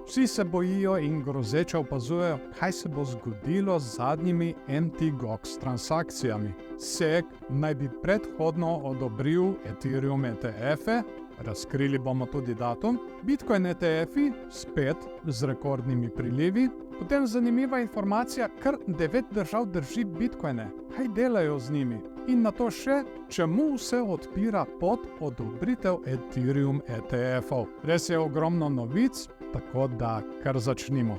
Vsi se bojijo in grozeče opazujejo, kaj se bo zgodilo z zadnjimi MTGOX transakcijami. SEC naj bi predhodno odobril Ethereum ETF-e, razkrili bomo tudi datum, Bitcoin ETF-i spet z rekordnimi prilivi, potem zanimiva informacija, kar 9 držav drži Bitcoine, kaj delajo z njimi. In na to še, čemu se odpira pod odobritev Ethereum ETF-ov. Res je ogromno novic, tako da kar začnimo.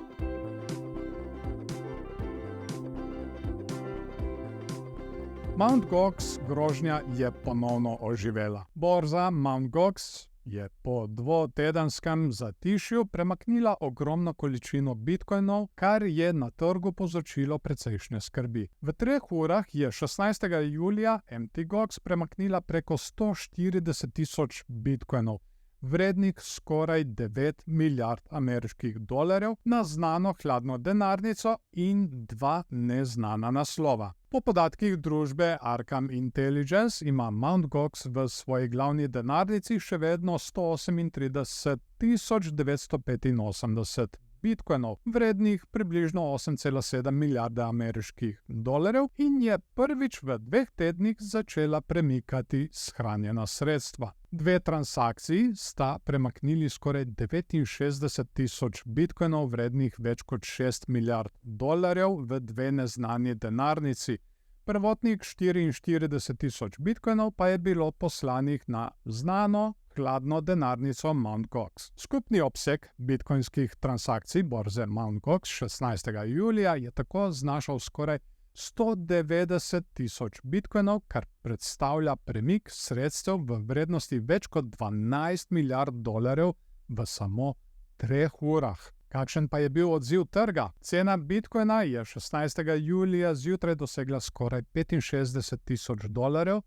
Mt. Gox grožnja je ponovno oživela. Borza Mt. Gox je po dvotedenskem zatišju premaknila ogromno količino bitcoinov, kar je na trgu povzročilo precejšnje skrbi. V 3 urah je 16. julija Mt. Gox premaknila preko 140 tisoč bitcoinov, vrednih skoraj 9 milijard ameriških dolarjev, na znano hladno denarnico in 2 neznana naslova. Po podatkih družbe Arkham Intelligence ima Mt. Gox v svoji glavni denarnici še vedno 138 985 bitcoinov, vrednih približno 8,7 milijarde ameriških dolarjev, in je prvič v 2 tednih začela premikati shranjena sredstva. 2 transakciji sta premaknili skoraj 69 tisoč bitcoinov, vrednih več kot 6 milijard dolarjev, v 2 neznani denarnici. Prvotnih 44 tisoč bitcoinov pa je bilo poslanih na znano hladno denarnico Mt. Gox. Skupni obseg bitcoinskih transakcij borze Mt. Gox 16. julija je tako znašal skoraj 190 tisoč bitcoinov, kar predstavlja premik sredstev v vrednosti več kot 12 milijard dolarjev v samo 3 urah. Kakšen pa je bil odziv trga? Cena bitcoina je 16. julija zjutraj dosegla skoraj 65 tisoč dolarjev,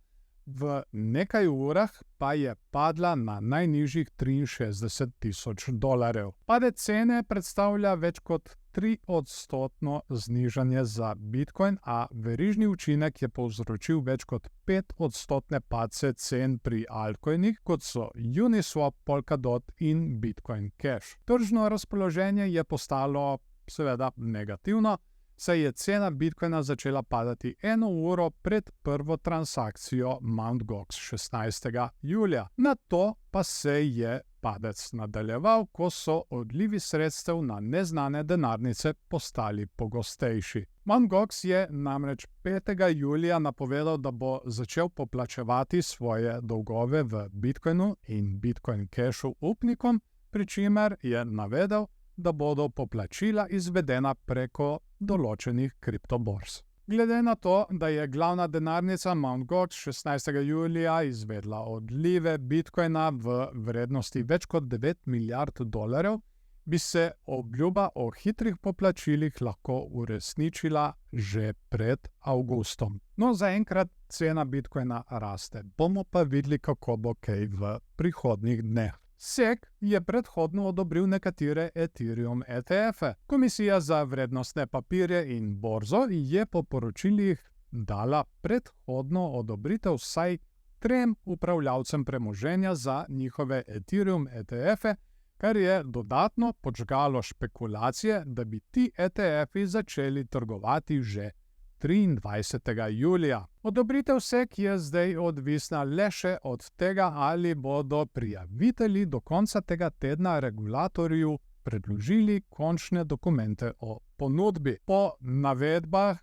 v nekaj urah pa je padla na najnižjih 63 tisoč dolarjev. Padec cene predstavlja več kot 3% znižanje za bitcoin, a verižni učinek je povzročil več kot 5% padce cen pri altcoinih, kot so Uniswap, Polkadot in Bitcoin Cash. Tržno razpoloženje je postalo seveda negativno, saj je cena bitcoina začela padati 1 uro pred prvo transakcijo Mt. Gox 16. julija. Nato pa se je padec nadaljeval, ko so odlivi sredstev na neznane denarnice postali pogostejši. Mt. Gox je namreč 5. julija napovedal, da bo začel poplačevati svoje dolgove v Bitcoinu in Bitcoin Cashu upnikom, pri čimer je navedel, da bodo poplačila izvedena preko določenih kriptoborz. Glede na to, da je glavna denarnica Mt. Gox 16. julija izvedla odlive bitcoina v vrednosti več kot 9 milijard dolarjev, bi se obljuba o hitrih poplačilih lahko uresničila že pred avgustom. No, zaenkrat cena bitcoina raste. Bomo pa videli, kako bo kaj v prihodnjih dneh. SEC je predhodno odobril nekatere Ethereum ETF-e. Komisija za vrednostne papirje in borzo je po poročilih dala predhodno odobritev vsaj 3 upravljavcem premoženja za njihove Ethereum ETF-e, kar je dodatno podžgalo špekulacije, da bi ti ETF-i začeli trgovati že 23. julija. Odobritev SEC je zdaj odvisna le še od tega, ali bodo prijavitelji do konca tega tedna regulatorju predložili končne dokumente o ponudbi. Po navedbah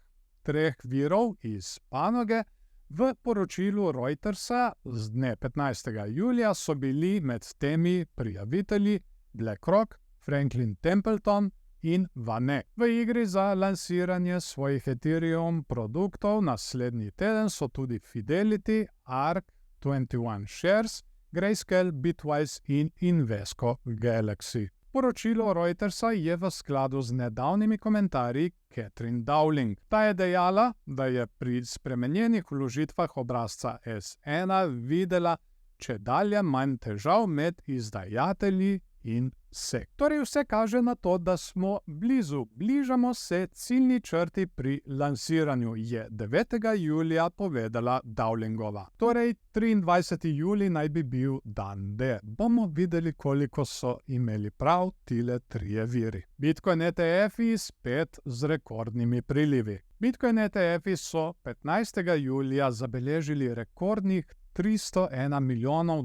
3 virov iz panoge v poročilu Reutersa z dne 15. julija so bili med temi prijavitelji BlackRock, Franklin Templeton in Vane. V igri za lansiranje svojih Ethereum produktov naslednji teden so tudi Fidelity, ARK, 21 Shares, Grayscale, Bitwise in Invesco Galaxy. Poročilo Reutersa je v skladu z nedavnimi komentarji Catherine Dowling. Ta je dejala, da je pri spremenjenih vložitvah obrazca S1 videla čedalje manj težav med izdajatelji in sektorji vse kaže na to, da smo blizu. Bližamo se ciljni črti pri lansiranju, je 9. julija povedala Dowlingova. Torej, 23. julij naj bi bil dan D. Bomo videli, koliko so imeli prav tile trije viri. Bitcoin ETF-i spet z rekordnimi prilivi. Bitcoin ETF-i so 15. julija zabeležili rekordnih $301 milijonov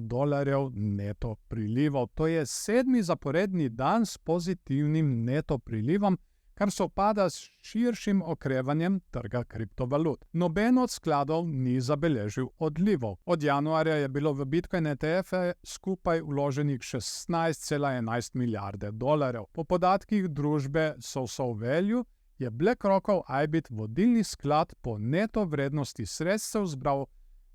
neto prilivov. To je 7. zaporedni dan s pozitivnim neto prilivom, kar sovpada s širšim okrevanjem trga kriptovalut. Noben od skladov ni zabeležil odlivov. Od januarja je bilo v Bitcoin ETF-e skupaj vloženih $16,11 milijarde. Po podatkih družbe SoSoValue je BlackRockov IBIT vodilni sklad po neto vrednosti sredstev zbral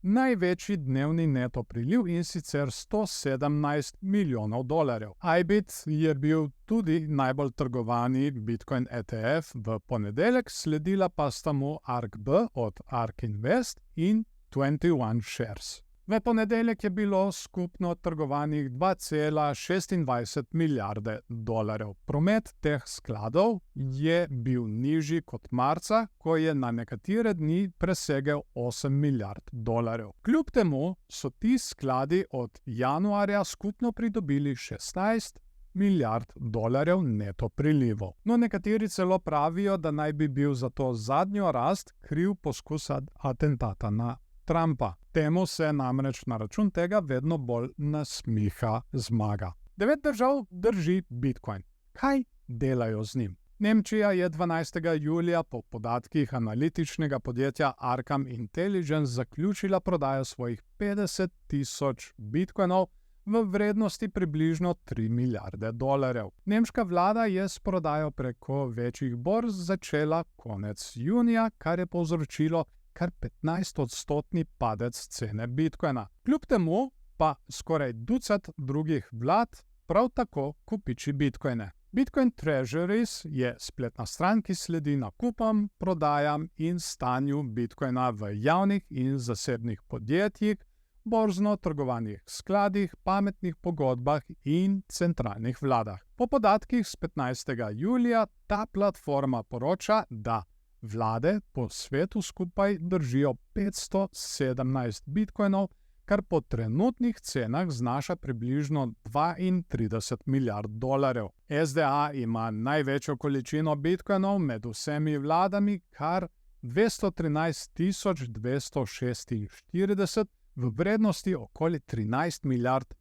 največji dnevni neto priliv, in sicer $117 milijonov. IBIT je bil tudi najbolj trgovani Bitcoin ETF v ponedeljek, sledila pa sta mu ARKB od ARK Invest in 21 Shares. V ponedeljek je bilo skupno trgovanih $2,26 milijarde. Promet teh skladov je bil nižji kot marca, ko je na nekatere dni presegel $8 milijard. Kljub temu so ti skladi od januarja skupno pridobili $16 milijard neto prilivov. No, nekateri celo pravijo, da naj bi bil za to zadnjo rast kriv poskus atentata na Trumpa. Temu se namreč na račun tega vedno bolj nasmiha zmaga. 9 držav drži Bitcoin. Kaj delajo z njim? Nemčija je 12. julija po podatkih analitičnega podjetja Arkham Intelligence zaključila prodajo svojih 50,000 bitcoinov v vrednosti približno $3 milijarde. Nemška vlada je s prodajo preko večjih borz začela konec junija, kar je povzročilo kar 15% padec cene bitcoina. Kljub temu pa skoraj ducat drugih vlad prav tako kupiči bitcoine. Bitcoin Treasuries je spletna stran, ki sledi nakupom, prodajam in stanju bitcoina v javnih in zasebnih podjetjih, borzno trgovanih skladih, pametnih pogodbah in centralnih vladah. Po podatkih z 15. julija ta platforma poroča, da vlade po svetu skupaj držijo 517 bitcoinov, kar po trenutnih cenah znaša približno $32 milijard. SDA ima največjo količino bitcoinov med vsemi vladami, kar 213,246 v vrednosti okoli $13 milijard.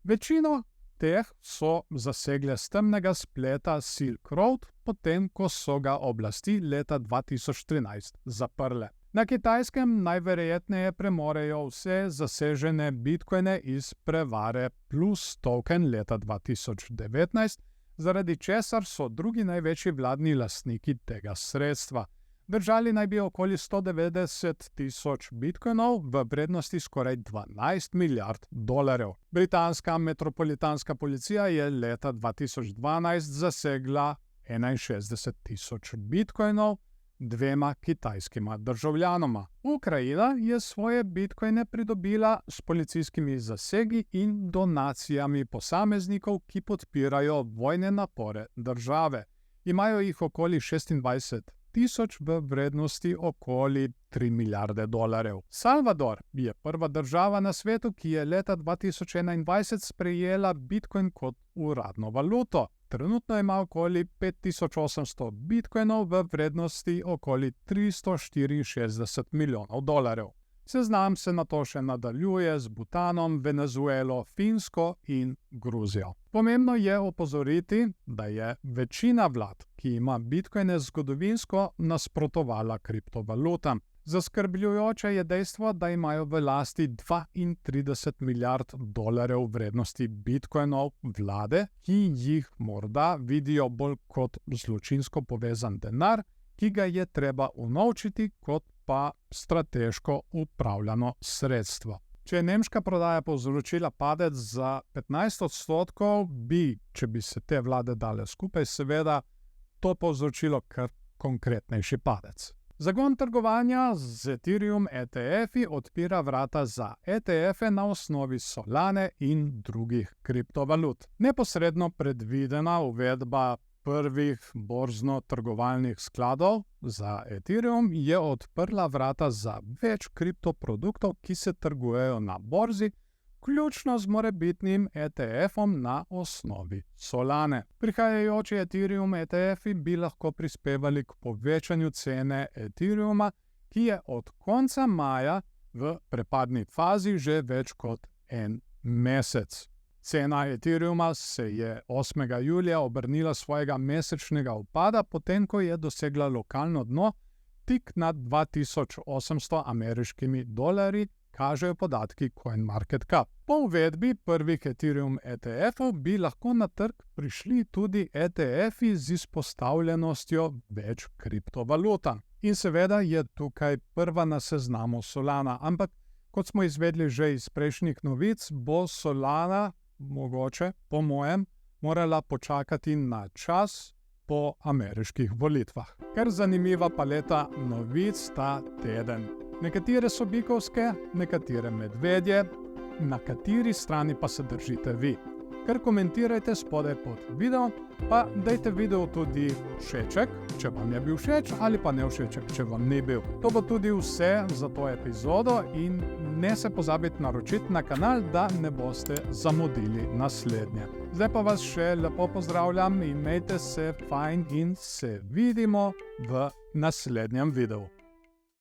Večino teh so zasegle s temnega spleta Silk Road, potem ko so ga oblasti leta 2013 zaprle. Na Kitajskem najverjetneje premorejo vse zasežene bitcoine iz prevare Plus token leta 2019, zaradi česar so drugi največji vladni lastniki tega sredstva. Držali naj bi okoli 190,000 bitcoinov v vrednosti skoraj $12 milijard. Britanska metropolitanska policija je leta 2012 zasegla 61,000 bitcoinov dvema kitajskima državljanoma. Ukrajina je svoje bitcoine pridobila s policijskimi zasegi in donacijami posameznikov, ki podpirajo vojne napore države. Imajo jih okoli 26,000 v vrednosti okoli $3 milijarde. Salvador je prva država na svetu, ki je leta 2021 sprejela bitcoin kot uradno valuto. Trenutno ima okoli 5,800 bitcoinov v vrednosti okoli $364 milijonov. Seznam se nato še nadaljuje z Butanom, Venezuelo, Finsko in Gruzijo. Pomembno je opozoriti, da je večina vlad, ki ima bitcoine, zgodovinsko nasprotovala kriptovalutam. Zaskrbljujoče je dejstvo, da imajo v lasti $32 milijard vrednosti bitcoinov vlade, ki jih morda vidijo bolj kot zločinsko povezan denar, ki ga je treba unovčiti, kot pa strateško upravljano sredstvo. Če je nemška prodaja povzročila padec za 15%, če bi se te vlade dale skupaj, seveda to povzročilo kar konkretnejši padec. Zagon trgovanja z Ethereum ETF-i odpira vrata za ETF-e na osnovi Solane in drugih kriptovalut. Neposredno predvidena uvedba prvih borzno-trgovalnih skladov za Ethereum je odprla vrata za več kriptoproduktov, ki se trgujejo na borzi, vključno z morebitnim ETF-om na osnovi Solane. Prihajajoči Ethereum ETF-i bi lahko prispevali k povečanju cene Ethereuma, ki je od konca maja v prepadni fazi že več kot en mesec. Cena Ethereuma se je 8. julija obrnila svojega mesečnega upada, potem ko je dosegla lokalno dno tik nad 2800 ameriškimi dolarji, kažejo podatki CoinMarketCap. Po uvedbi prvih Ethereum ETF-ov bi lahko na trg prišli tudi ETF-i z izpostavljenostjo več kriptovalutam. In seveda je tukaj prva na seznamu Solana, ampak kot smo izvedli že iz prejšnjih novic, bo Solana mogoče, po mojem, morala počakati na čas po ameriških volitvah. Kar zanimiva paleta novic ta teden. Nekatere so bikovske, nekatere medvedje, na kateri strani pa se držite vi. Kar komentirajte spodaj pod video, pa dajte video tudi všeček, če vam je bil všeč, ali pa ne všeček, če vam ni bil. To bo tudi vse za to epizodo in ne se pozabite naročiti na kanal, da ne boste zamudili naslednje. Zdaj pa vas še lepo pozdravljam in imejte se fajn in se vidimo v naslednjem videu.